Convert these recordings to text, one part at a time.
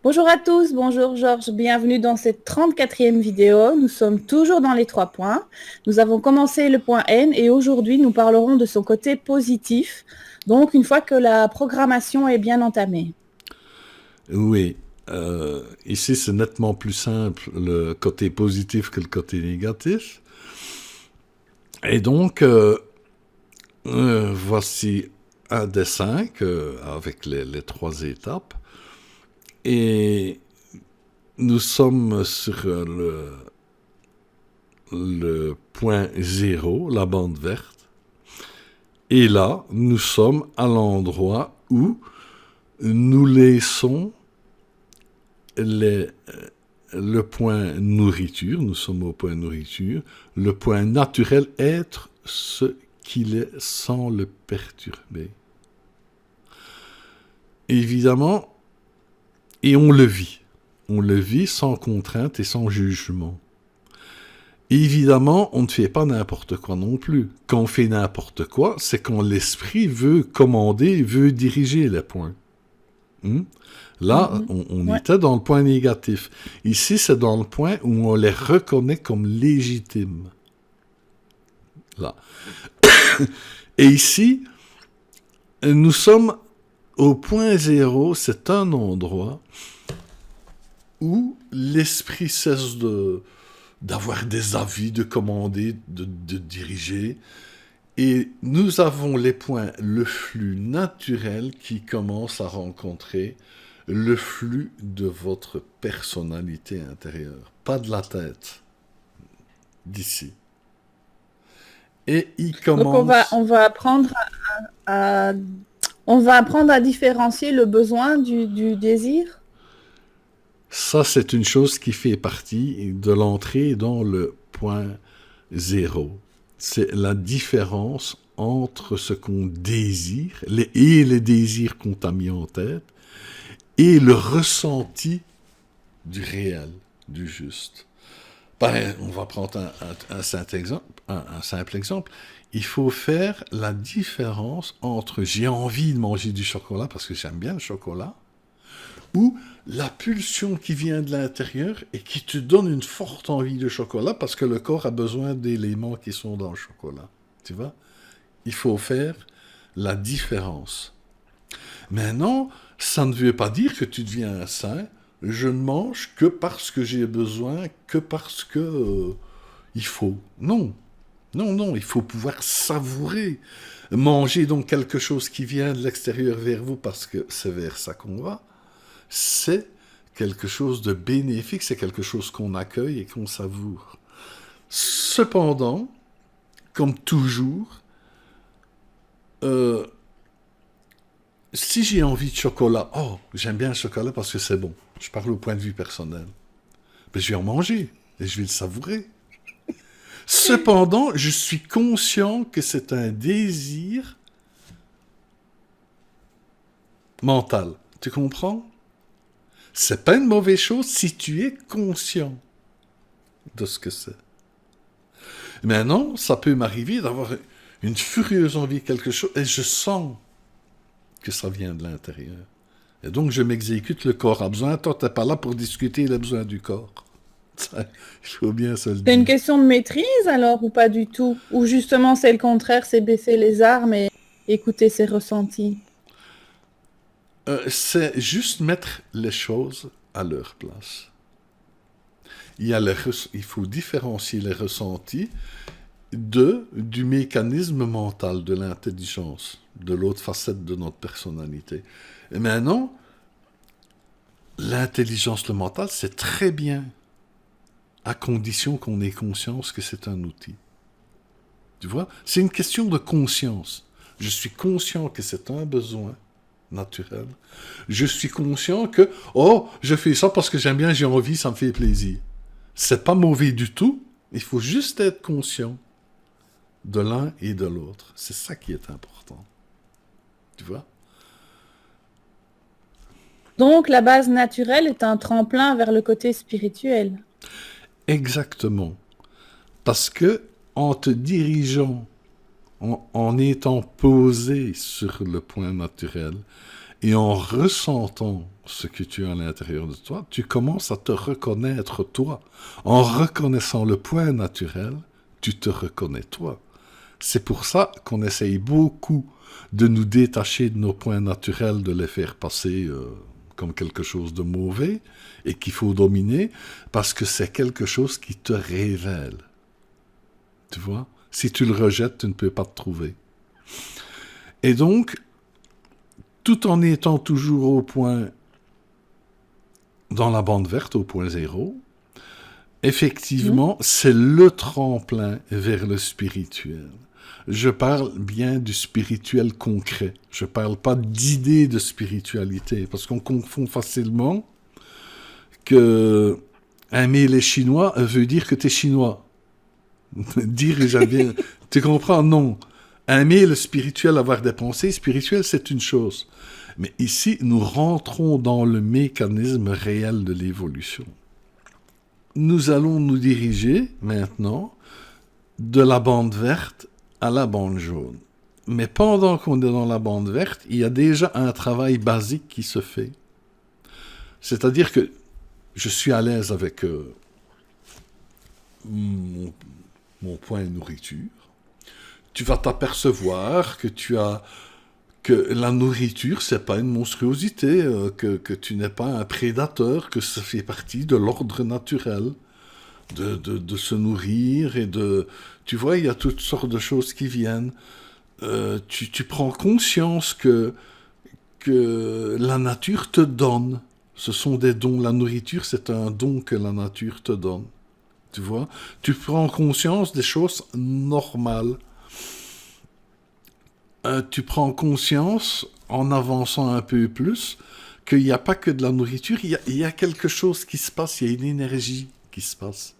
Bonjour à tous, bonjour Georges, bienvenue dans cette 34e vidéo. Nous sommes toujours dans les 3 points. Nous avons commencé le point N et aujourd'hui nous parlerons de son côté positif, donc une fois que la programmation est bien entamée. Oui, ici c'est nettement plus simple le côté positif que le côté négatif. Et donc, voici un des 5 avec les 3 étapes. Et nous sommes sur le point 0, la bande verte. Et là, nous sommes à l'endroit où nous laissons les, le point nourriture, nous sommes au point nourriture, le point naturel, être ce qu'il est sans le perturber. Évidemment, et on le vit. On le vit sans contrainte et sans jugement. Évidemment, on ne fait pas n'importe quoi non plus. Quand on fait n'importe quoi, c'est quand l'esprit veut commander, veut diriger les points. Là, on Ouais. était dans le point négatif. Ici, c'est dans le point où on les reconnaît comme légitimes. Là. Et ici, nous sommes au point 0. C'est un endroit où l'esprit cesse d'avoir des avis, de commander, de diriger. Et nous avons les points, le flux naturel qui commence à rencontrer le flux de votre personnalité intérieure, pas de la tête, d'ici. Et il Donc commence, à- on va apprendre à différencier le besoin du désir. ça c'est une chose qui fait partie de l'entrée dans le point 0. C'est la différence entre ce qu'on désire et les désirs qu'on t'a mis en tête et le ressenti du réel, du juste. Ben, on va prendre un simple exemple. Il faut faire la différence entre j'ai envie de manger du chocolat parce que j'aime bien le chocolat ou la pulsion qui vient de l'intérieur et qui te donne une forte envie de chocolat parce que le corps a besoin d'éléments qui sont dans le chocolat. Tu vois? Il faut faire la différence. Maintenant, ça ne veut pas dire que tu deviens un saint. Je ne mange que parce que j'ai besoin, que parce que il faut. Non, non, non, il faut pouvoir savourer. Manger donc quelque chose qui vient de l'extérieur vers vous parce que c'est vers ça qu'on va, c'est quelque chose de bénéfique, c'est quelque chose qu'on accueille et qu'on savoure. Cependant, comme toujours, euh, si j'ai envie de chocolat, oh, j'aime bien le chocolat parce que c'est bon. Je parle au point de vue personnel. Mais je vais en manger et je vais le savourer. Cependant, je suis conscient que c'est un désir mental. Tu comprends? C'est pas une mauvaise chose si tu es conscient de ce que c'est. Maintenant, ça peut m'arriver d'avoir une furieuse envie de quelque chose et je sens que ça vient de l'intérieur. Et donc, je m'exécute, le corps a besoin. Toi, t'es pas là pour discuter les besoins du corps. Il faut bien se le C'est une dire. question de maîtrise alors ou pas du tout? Ou justement c'est le contraire, c'est baisser les armes et écouter ses ressentis. C'est juste mettre les choses à leur place. Il faut différencier les ressentis du mécanisme mental, de l'intelligence, de l'autre facette de notre personnalité. Et maintenant, l'intelligence, le mental, c'est très bien, à condition qu'on ait conscience que c'est un outil. Tu vois? C'est une question de conscience. Je suis conscient que c'est un besoin naturel. Je suis conscient que, oh, je fais ça parce que j'aime bien, j'ai envie, ça me fait plaisir. C'est pas mauvais du tout. Il faut juste être conscient de l'un et de l'autre. C'est ça qui est important. Tu vois? Donc la base naturelle est un tremplin vers le côté spirituel. Exactement. Parce que en te dirigeant, en étant posé sur le point naturel, Et en ressentant ce que tu as à l'intérieur de toi, tu commences à te reconnaître toi. En reconnaissant le point naturel, tu te reconnais toi. C'est pour ça qu'on essaye beaucoup de nous détacher de nos points naturels, de les faire passer comme quelque chose de mauvais et qu'il faut dominer, parce que c'est quelque chose qui te révèle. Tu vois? Si tu le rejettes, tu ne peux pas te trouver. Et donc, tout en étant toujours au point, dans la bande verte, au point zéro, effectivement, c'est le tremplin vers le spirituel. Je parle bien du spirituel concret. Je ne parle pas d'idée de spiritualité, parce qu'on confond facilement que aimer les Chinois veut dire que tu es chinois. Dire bien, tu comprends? Non. Aimer le spirituel, avoir des pensées spirituelles, c'est une chose. Mais ici, nous rentrons dans le mécanisme réel de l'évolution. Nous allons nous diriger maintenant de la bande verte à la bande jaune. Mais pendant qu'on est dans la bande verte, il y a déjà un travail basique qui se fait. C'est-à-dire que je suis à l'aise avec mon point de nourriture. Tu vas t'apercevoir que la nourriture, c'est pas une monstruosité, que tu n'es pas un prédateur, que ça fait partie de l'ordre naturel de se nourrir et de... Tu vois, il y a toutes sortes de choses qui viennent. Tu prends conscience que la nature te donne. Ce sont des dons. La nourriture, c'est un don que la nature te donne. Tu vois? Tu prends conscience des choses normales. Tu prends conscience, en avançant un peu plus, qu'il n'y a pas que de la nourriture, il y a quelque chose qui se passe, il y a une énergie qui se passe.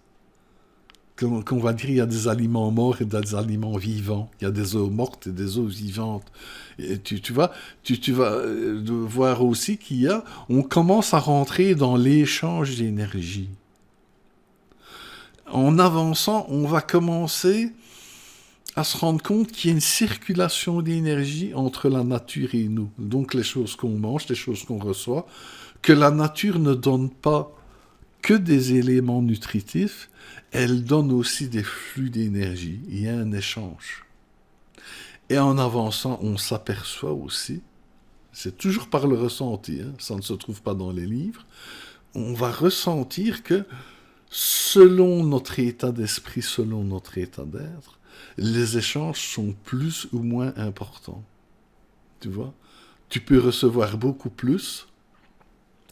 Qu'on va dire, il y a des aliments morts et des aliments vivants. Il y a des eaux mortes et des eaux vivantes. Et tu vas voir aussi on commence à rentrer dans l'échange d'énergie. En avançant, on va commencer à se rendre compte qu'il y a une circulation d'énergie entre la nature et nous. Donc les choses qu'on mange, les choses qu'on reçoit, que la nature ne donne pas que des éléments nutritifs, elle donne aussi des flux d'énergie. Il y a un échange. Et en avançant, on s'aperçoit aussi, c'est toujours par le ressenti, hein, ça ne se trouve pas dans les livres, on va ressentir que selon notre état d'esprit, selon notre état d'être, les échanges sont plus ou moins importants. Tu vois? Tu peux recevoir beaucoup plus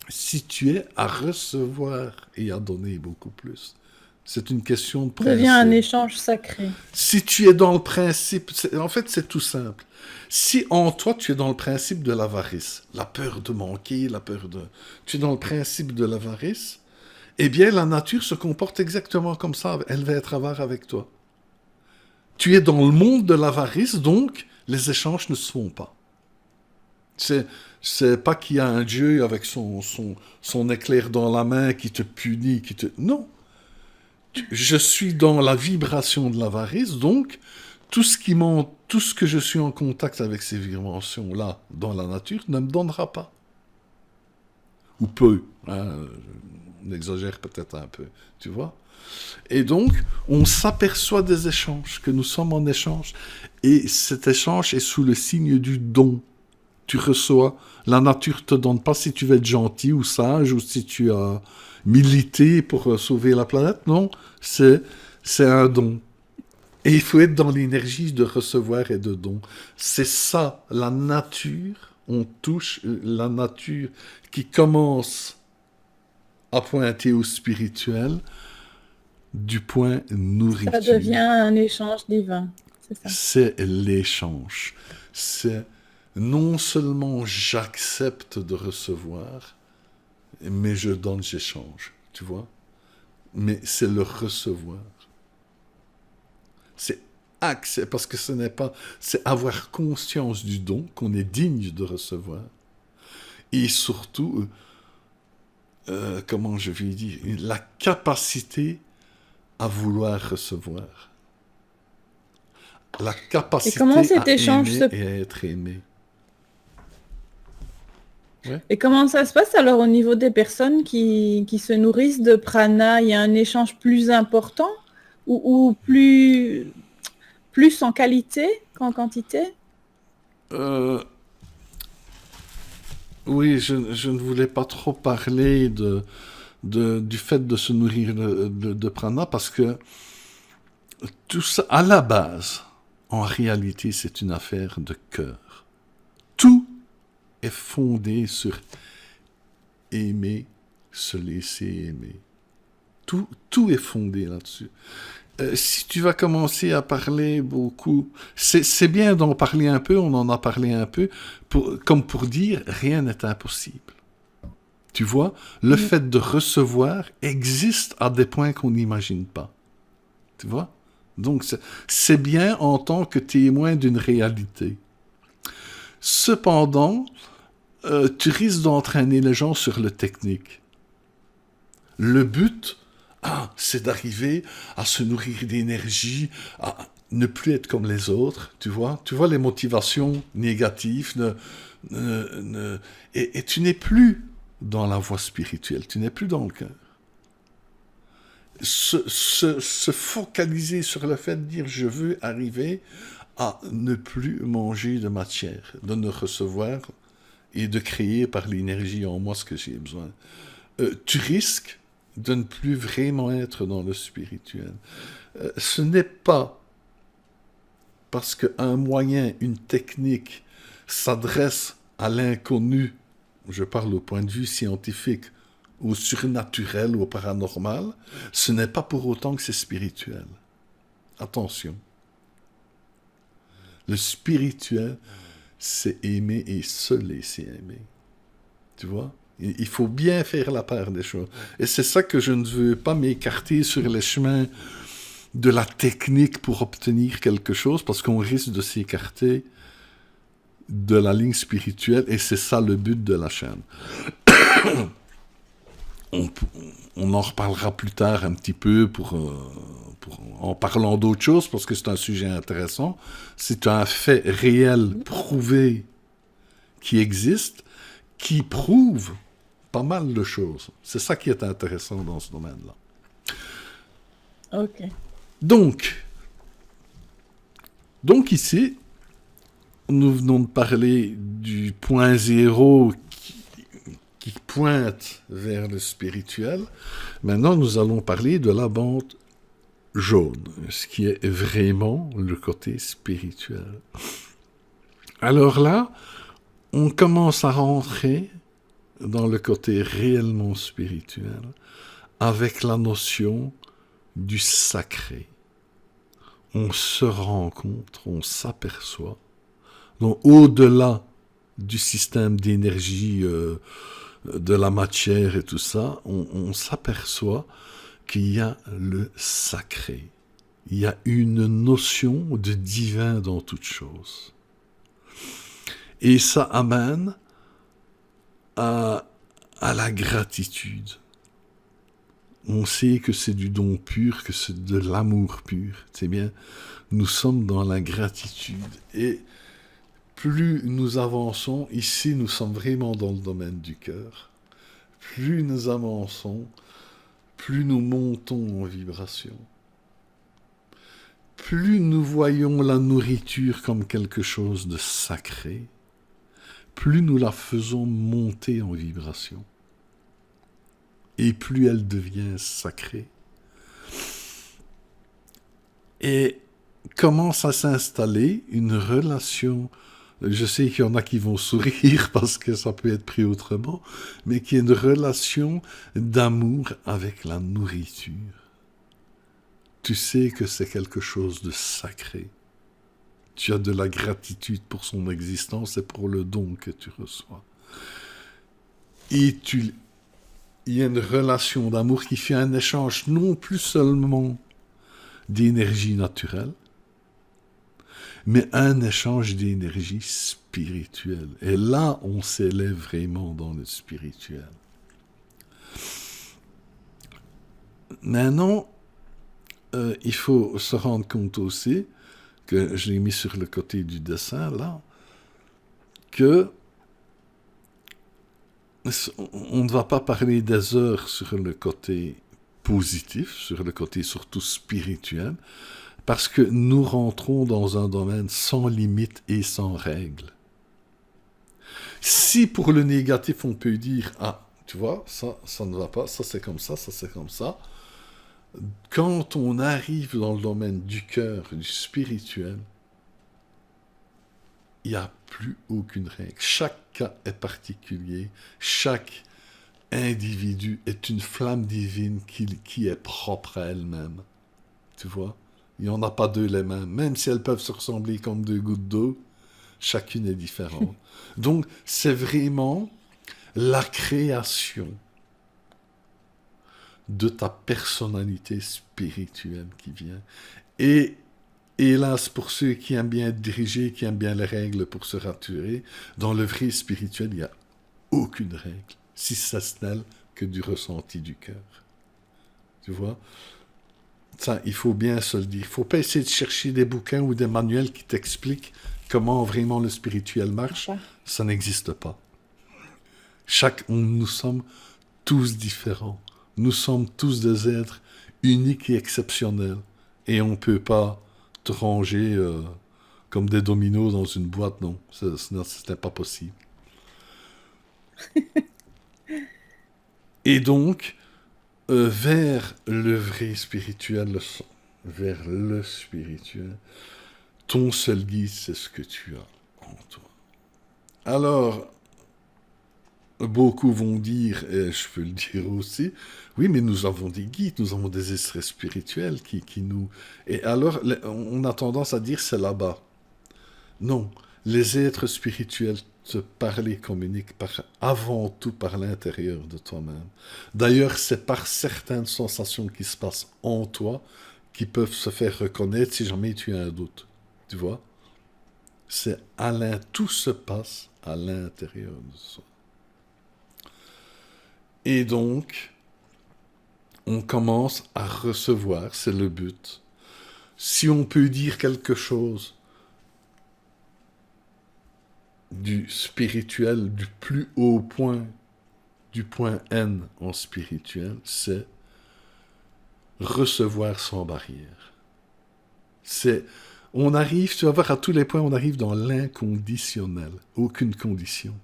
si tu es à recevoir et à donner beaucoup plus. C'est une question de principe. Ça devient un échange sacré. Si tu es dans le principe... En fait, c'est tout simple. Si en toi, tu es dans le principe de l'avarice, la peur de manquer, tu es dans le principe de l'avarice, eh bien, la nature se comporte exactement comme ça. Elle va être avare avec toi. Tu es dans le monde de l'avarice, donc les échanges ne se font pas. C'est pas qu'il y a un Dieu avec son éclair dans la main qui te punit, Non. Je suis dans la vibration de l'avarice, donc tout ce que je suis en contact avec ces vibrations-là dans la nature ne me donnera pas. Ou peu. Hein, on exagère peut-être un peu, tu vois. Et donc, on s'aperçoit des échanges, que nous sommes en échange. Et cet échange est sous le signe du don. Tu reçois, la nature te donne pas si tu veux être gentil ou sage, ou si tu as milité pour sauver la planète, non, c'est un don. Et il faut être dans l'énergie de recevoir et de don. C'est ça, la nature, on touche la nature qui commence à pointer au spirituel du point nourriture. Ça devient un échange divin, c'est ça. C'est l'échange. C'est non seulement j'accepte de recevoir, mais je donne, j'échange, tu vois. Mais c'est le recevoir. C'est accès, parce que ce n'est pas... C'est avoir conscience du don, qu'on est digne de recevoir. Et surtout, comment je vais dire, la capacité à vouloir recevoir. La capacité à aimer et à être aimé. Ouais. Et comment ça se passe alors au niveau des personnes qui se nourrissent de prana? Il y a un échange plus important ou plus en qualité qu'en quantité? Euh, oui, je ne voulais pas trop parler du fait de se nourrir de prana parce que tout ça, à la base, en réalité, c'est une affaire de cœur. Tout est fondé sur aimer, se laisser aimer. Tout est fondé là-dessus. Si tu vas commencer à parler beaucoup, c'est bien d'en parler un peu, on en a parlé un peu, comme pour dire rien n'est impossible. Tu vois, le Mm. fait de recevoir existe à des points qu'on n'imagine pas. Tu vois? Donc, c'est bien en tant que témoin d'une réalité. Cependant, tu risques d'entraîner les gens sur le technique. Le but, c'est d'arriver à se nourrir d'énergie, à ne plus être comme les autres, tu vois? Tu vois les motivations négatives, et tu n'es plus dans la voie spirituelle, tu n'es plus dans le cœur. Se focaliser sur le fait de dire je veux arriver à ne plus manger de matière, de ne recevoir et de créer par l'énergie en moi ce que j'ai besoin. Tu risques de ne plus vraiment être dans le spirituel. Ce n'est pas parce qu'un moyen, une technique s'adresse à l'inconnu, je parle au point de vue scientifique, au surnaturel ou au paranormal, ce n'est pas pour autant que c'est spirituel. Attention. Le spirituel, c'est aimer et se laisser aimer. Tu vois? Il faut bien faire la part des choses. Et c'est ça que je ne veux pas m'écarter sur les chemins de la technique pour obtenir quelque chose, parce qu'on risque de s'écarter de la ligne spirituelle, et c'est ça le but de la chaîne. On en reparlera plus tard un petit peu en parlant d'autres choses, parce que c'est un sujet intéressant. C'est un fait réel, prouvé, qui existe, qui prouve pas mal de choses. C'est ça qui est intéressant dans ce domaine-là. Ok. Donc ici, nous venons de parler du point zéro qui pointe vers le spirituel. Maintenant, nous allons parler de la bande jaune, ce qui est vraiment le côté spirituel. Alors là, on commence à rentrer dans le côté réellement spirituel avec la notion du sacré. On se rencontre, on s'aperçoit, donc au-delà du système d'énergie, de la matière et tout ça, on s'aperçoit qu'il y a le sacré. Il y a une notion de divin dans toute chose. Et ça amène à la gratitude. On sait que c'est du don pur, que c'est de l'amour pur. C'est bien, nous sommes dans la gratitude. Et plus nous avançons, ici nous sommes vraiment dans le domaine du cœur, plus nous avançons, plus nous montons en vibration. Plus nous voyons la nourriture comme quelque chose de sacré, plus nous la faisons monter en vibration. Et plus elle devient sacrée. Et commence à s'installer une relation. Je sais qu'il y en a qui vont sourire parce que ça peut être pris autrement, mais qui est une relation d'amour avec la nourriture. Tu sais que c'est quelque chose de sacré. Tu as de la gratitude pour son existence et pour le don que tu reçois. Et il y a une relation d'amour qui fait un échange non plus seulement d'énergie naturelle, mais un échange d'énergie spirituelle. Et là, on s'élève vraiment dans le spirituel. Maintenant, il faut se rendre compte aussi, que je l'ai mis sur le côté du dessin, là, que on ne va pas parler des heures sur le côté positif, sur le côté surtout spirituel, parce que nous rentrons dans un domaine sans limite et sans règles. Si pour le négatif, on peut dire, ah, tu vois, ça ne va pas, ça c'est comme ça c'est comme ça. Quand on arrive dans le domaine du cœur, du spirituel, il n'y a plus aucune règle. Chaque cas est particulier, chaque individu est une flamme divine qui est propre à elle-même. Tu vois? Il n'y en a pas deux les mêmes. Même si elles peuvent se ressembler comme deux gouttes d'eau, chacune est différente. Donc, c'est vraiment la création de ta personnalité spirituelle qui vient. Et hélas, pour ceux qui aiment bien être dirigés, qui aiment bien les règles pour se rassurer, dans le vrai spirituel, il n'y a aucune règle, si ce n'est que du ressenti du cœur. Tu vois? Ça, il faut bien se le dire. Il ne faut pas essayer de chercher des bouquins ou des manuels qui t'expliquent comment vraiment le spirituel marche. Ça n'existe pas. Nous sommes tous différents. Nous sommes tous des êtres uniques et exceptionnels. Et on ne peut pas te ranger comme des dominos dans une boîte, non. Ce n'est pas possible. Et donc, vers le vrai spirituel, vers le spirituel, ton seul guide, c'est ce que tu as en toi. Alors, beaucoup vont dire, et je peux le dire aussi, oui, mais nous avons des guides, nous avons des esprits spirituels qui nous... Et alors, on a tendance à dire, c'est là-bas. Non, les êtres spirituels te parlent et communiquent avant tout par l'intérieur de toi-même. D'ailleurs, c'est par certaines sensations qui se passent en toi qui peuvent se faire reconnaître si jamais tu as un doute. Tu vois? Tout se passe à l'intérieur de soi. Et donc, on commence à recevoir, c'est le but. Si on peut dire quelque chose du spirituel, du plus haut point, du point N en spirituel, c'est recevoir sans barrière. On arrive, tu vas voir, à tous les points, on arrive dans l'inconditionnel. Aucune condition.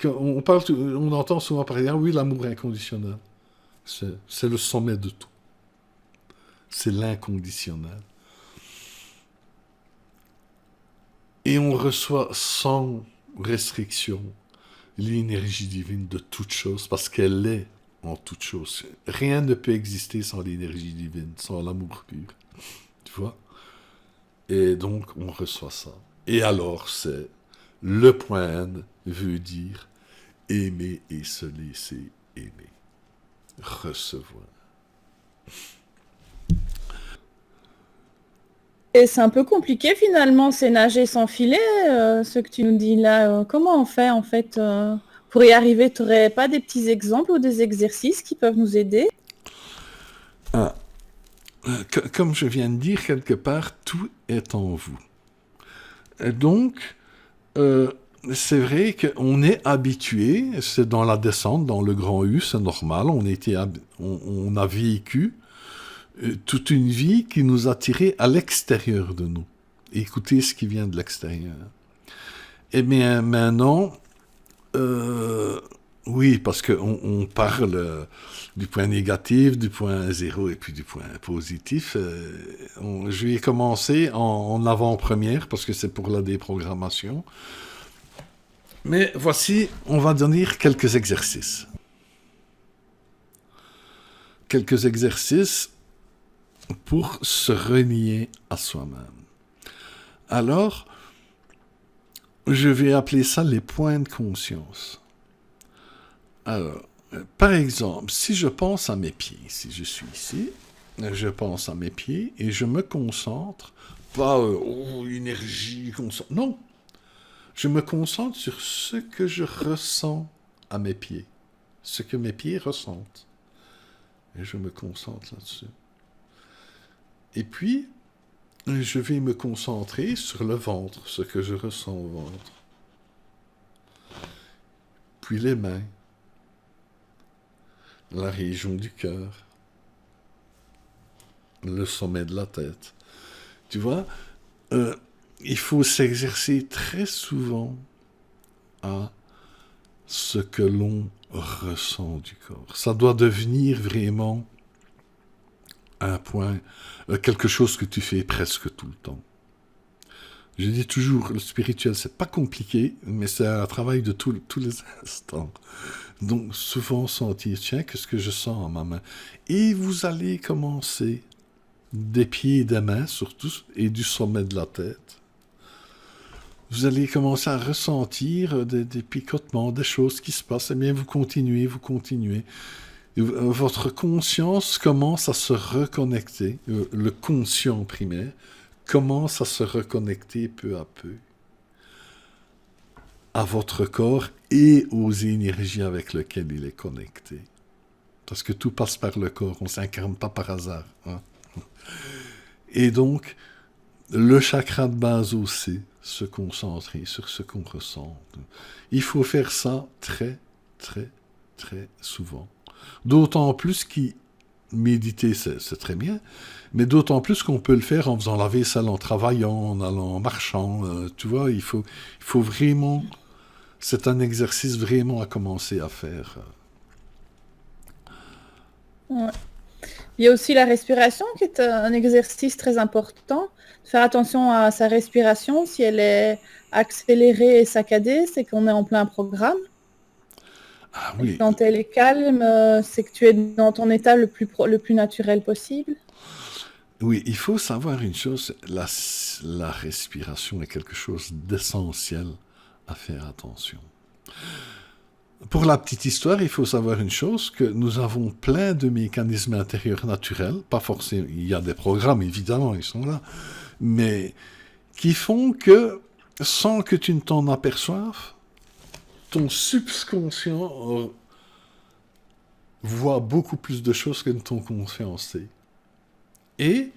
On entend souvent parler, ah oui, l'amour inconditionnel. C'est le sommet de tout. C'est l'inconditionnel. Et on reçoit sans restriction l'énergie divine de toute chose, parce qu'elle est en toute chose. Rien ne peut exister sans l'énergie divine, sans l'amour pur. Tu vois? Et donc, on reçoit ça. Et alors, c'est le point N veut dire aimer et se laisser aimer. Recevoir. Et c'est un peu compliqué finalement, c'est nager sans filet, ce que tu nous dis là. Comment on fait en fait pour y arriver? Tu n'aurais pas des petits exemples ou des exercices qui peuvent nous aider? Comme je viens de dire, quelque part, tout est en vous. Et donc, c'est vrai qu'on est habitué, c'est dans la descente, dans le grand U, c'est normal, on a vécu toute une vie qui nous a tirés à l'extérieur de nous. Écoutez ce qui vient de l'extérieur. Eh bien, maintenant, oui, parce qu'on parle du point négatif, du point zéro et puis du point positif. Je vais commencer en avant-première parce que c'est pour la déprogrammation. Mais voici, on va donner quelques exercices. Quelques exercices pour se renier à soi-même. Alors, je vais appeler ça les points de conscience. Alors, par exemple, si je pense à mes pieds, si je suis ici, je pense à mes pieds et je me concentre, pas énergie, non, je me concentre sur ce que je ressens à mes pieds, ce que mes pieds ressentent. Et je me concentre là-dessus. Et puis, je vais me concentrer sur le ventre, ce que je ressens au ventre. puis les mains, la région du cœur, le sommet de la tête. Tu vois, il faut s'exercer très souvent à ce que l'on ressent du corps. Ça doit devenir vraiment un point, quelque chose que tu fais presque tout le temps. Je dis toujours, le spirituel, c'est pas compliqué, mais c'est un travail de tous les instants. Donc, souvent sentir, tiens, qu'est-ce que je sens en ma main? Et vous allez commencer des pieds et des mains, surtout, et du sommet de la tête. Vous allez commencer à ressentir des picotements, des choses qui se passent. Eh bien, vous continuez. Et votre conscience commence à se reconnecter, le conscient primaire, commence à se reconnecter peu à peu à votre corps et aux énergies avec lesquelles il est connecté. Parce que tout passe par le corps, on ne s'incarne pas par hasard. Hein? Et donc, le chakra de base aussi, se concentrer sur ce qu'on ressent. Il faut faire ça très, très, très souvent. D'autant plus méditer, c'est très bien, mais d'autant plus qu'on peut le faire en faisant la vaisselle, en travaillant, en allant, en marchant. Tu vois, il faut vraiment... C'est un exercice vraiment à commencer à faire. Ouais. Il y a aussi la respiration qui est un exercice très important. Faire attention à sa respiration. Si elle est accélérée et saccadée, c'est qu'on est en plein programme. Ah oui. Et quand elle est calme, c'est que tu es dans ton état le plus naturel possible. Oui, il faut savoir une chose, la respiration est quelque chose d'essentiel à faire attention. Pour la petite histoire, il faut savoir une chose, que nous avons plein de mécanismes intérieurs naturels, pas forcément, il y a des programmes, évidemment, ils sont là, mais qui font que, sans que tu ne t'en aperçoives, ton subconscient voit beaucoup plus de choses que ton conscient sait. Et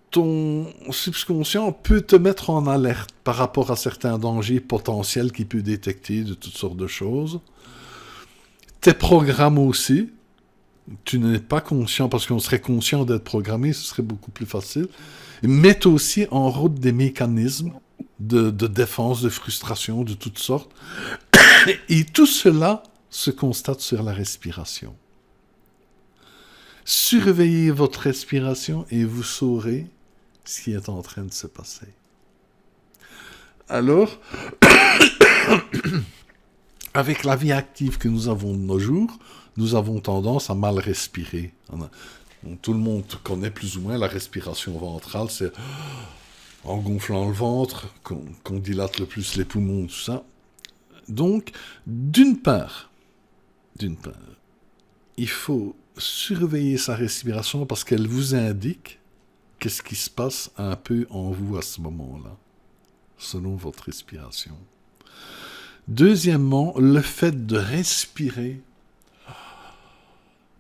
ton subconscient peut te mettre en alerte par rapport à certains dangers potentiels qu'il peut détecter de toutes sortes de choses. Tes programmes aussi, tu n'es pas conscient, parce qu'on serait conscient d'être programmé, ce serait beaucoup plus facile, mettent aussi en route des mécanismes de défense, de frustration, de toutes sortes. Et tout cela se constate sur la respiration. Surveillez votre respiration et vous saurez ce qui est en train de se passer. Alors, avec la vie active que nous avons de nos jours, nous avons tendance à mal respirer. Tout le monde connaît plus ou moins la respiration ventrale, c'est en gonflant le ventre qu'on dilate le plus les poumons, tout ça. Donc, d'une part, il faut surveiller sa respiration parce qu'elle vous indique qu'est-ce qui se passe un peu en vous à ce moment-là, selon votre respiration. Deuxièmement, le fait de respirer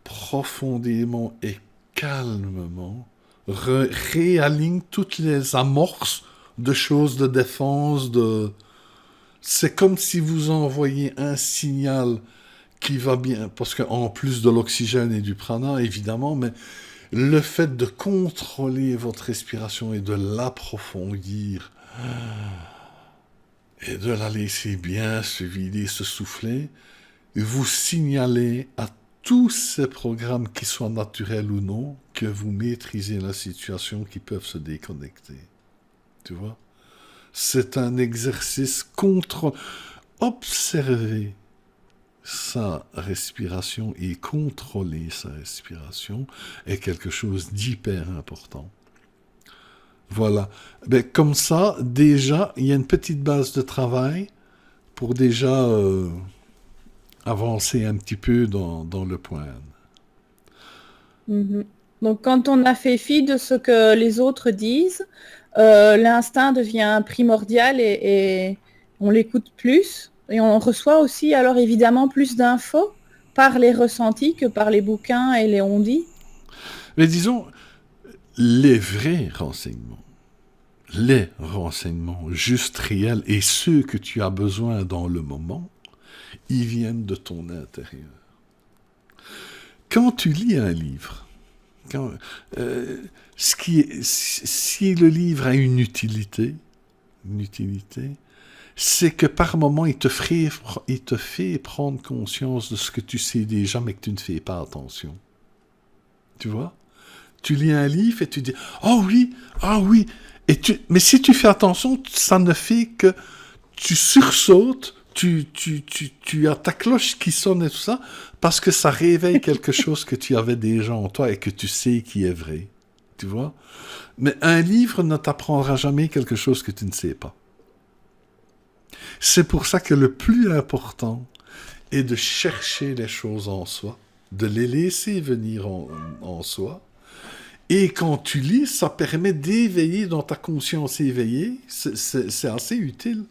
profondément et calmement réaligne toutes les amorces de choses de défense. C'est comme si vous envoyiez un signal qui va bien, parce qu'en plus de l'oxygène et du prana, évidemment, mais le fait de contrôler votre respiration et de l'approfondir et de la laisser bien se vider, se souffler, vous signalez à tous ces programmes, qui soient naturels ou non, que vous maîtrisez la situation, qui peuvent se déconnecter. Tu vois? C'est un exercice contre... Observer sa respiration et contrôler sa respiration est quelque chose d'hyper important. Voilà. Ben, comme ça, déjà, il y a une petite base de travail pour déjà avancer un petit peu dans le point. Mm-hmm. Donc, quand on a fait fi de ce que les autres disent, l'instinct devient primordial et on l'écoute plus. Et on reçoit aussi, alors évidemment, plus d'infos par les ressentis que par les bouquins et les on-dit. Mais disons, les vrais renseignements, les renseignements justes, réels et ceux que tu as besoin dans le moment, ils viennent de ton intérieur. Quand tu lis un livre, si le livre a une utilité, c'est que par moment, il te fait prendre conscience de ce que tu sais déjà, mais que tu ne fais pas attention. Tu vois? Tu lis un livre et tu dis « Oh oui, ah oui !» Mais si tu fais attention, ça ne fait que tu sursautes, tu as ta cloche qui sonne et tout ça, parce que ça réveille quelque chose que tu avais déjà en toi et que tu sais qui est vrai. Tu vois? Mais un livre ne t'apprendra jamais quelque chose que tu ne sais pas. C'est pour ça que le plus important est de chercher les choses en soi, de les laisser venir en soi. Et quand tu lis, ça permet d'éveiller dans ta conscience éveillée. C'est assez utile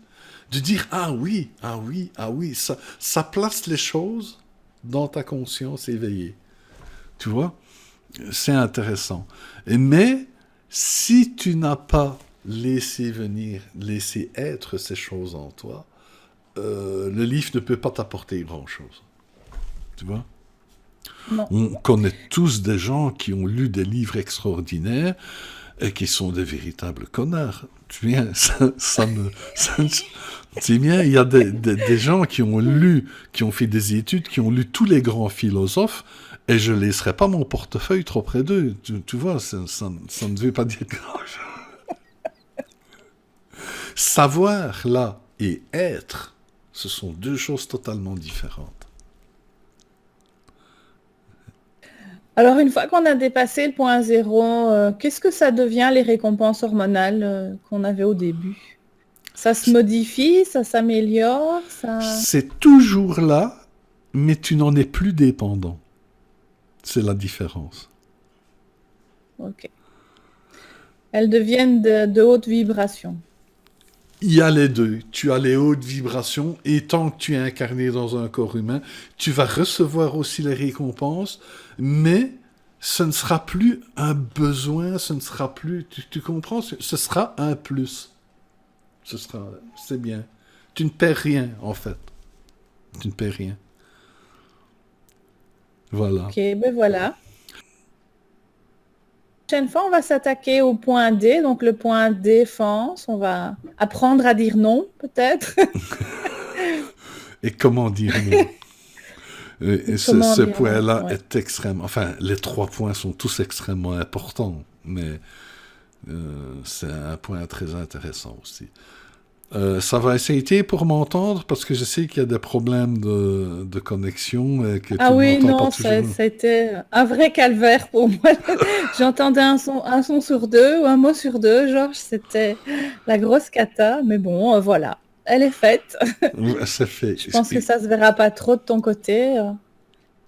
de dire « Ah oui, ah oui, ah oui ». Ça place les choses dans ta conscience éveillée. Tu vois? C'est intéressant. Mais si tu n'as pas laissé venir, laissé être ces choses en toi, le livre ne peut pas t'apporter grand-chose. Tu vois? Non. On connaît tous des gens qui ont lu des livres extraordinaires et qui sont des véritables connards. Tu viens, c'est bien, il y a des gens qui ont lu, qui ont fait des études, qui ont lu tous les grands philosophes, et je ne laisserai pas mon portefeuille trop près d'eux. Tu vois, ça ne veut pas dire grand-chose. Savoir, là, et être, ce sont deux choses totalement différentes. Alors, une fois qu'on a dépassé le point zéro, qu'est-ce que ça devient les récompenses hormonales qu'on avait au début? Ça se modifie, ça s'améliore, ça... C'est toujours là, mais tu n'en es plus dépendant. C'est la différence. Ok. Elles deviennent de haute vibration. Il y a les deux. Tu as les hautes vibrations, et tant que tu es incarné dans un corps humain, tu vas recevoir aussi les récompenses, mais ce ne sera plus un besoin, ce ne sera plus... Tu comprends? Ce sera un plus. C'est bien. Tu ne perds rien, en fait. Tu ne perds rien. Voilà. Ok, ben voilà. La prochaine fois, on va s'attaquer au point D, donc le point défense. On va apprendre à dire non, peut-être. Et comment dire non? Et ce point-là ouais. est extrêmement... Enfin, les 3 points sont tous extrêmement importants, mais c'est un point très intéressant aussi. Ça va essayer pour m'entendre, parce que je sais qu'il y a des problèmes de connexion. Que Ah oui, non, c'était un vrai calvaire pour moi. J'entendais un son sur deux, ou un mot sur deux, Georges, c'était la grosse cata, mais bon, voilà, elle est faite. C'est fait. Je pense que ça se verra pas trop de ton côté.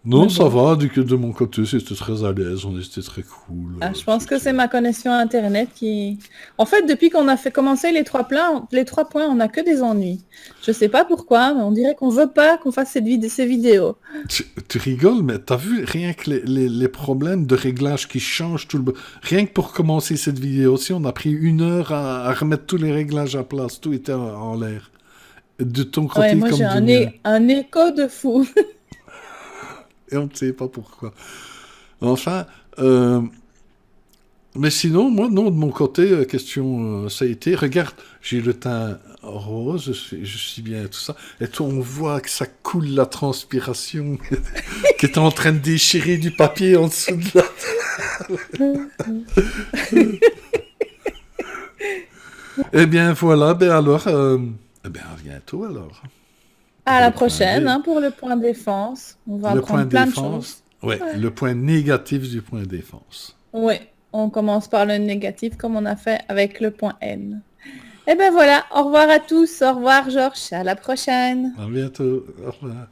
Non, ça va, de mon côté, c'était très à l'aise, on était très cool. Je pense que c'est ma connexion Internet qui... En fait, depuis qu'on a fait commencer les 3 points, on n'a que des ennuis. Je sais pas pourquoi, mais on dirait qu'on veut pas qu'on fasse ces vidéos. Tu rigoles, mais t'as vu rien que les problèmes de réglage qui changent tout le... Rien que pour commencer cette vidéo-ci, on a pris 1 heure à remettre tous les réglages à place, tout était en l'air. De ton côté, ouais, moi, comme j'ai un écho de fou. Et on ne sait pas pourquoi. Enfin, mais sinon, moi, non, de mon côté, question, ça a été, regarde, j'ai le teint rose, je suis bien tout ça, et toi, on voit que ça coule la transpiration, qui est en train de déchirer du papier en dessous de la... Eh bien, voilà, ben alors, à bientôt alors. À la prochaine, pour le point défense. On va apprendre plein de choses. Ouais, le point négatif du point défense. Oui, on commence par le négatif comme on a fait avec le point N. Et ben voilà, au revoir à tous, au revoir Georges, à la prochaine. À bientôt, au revoir.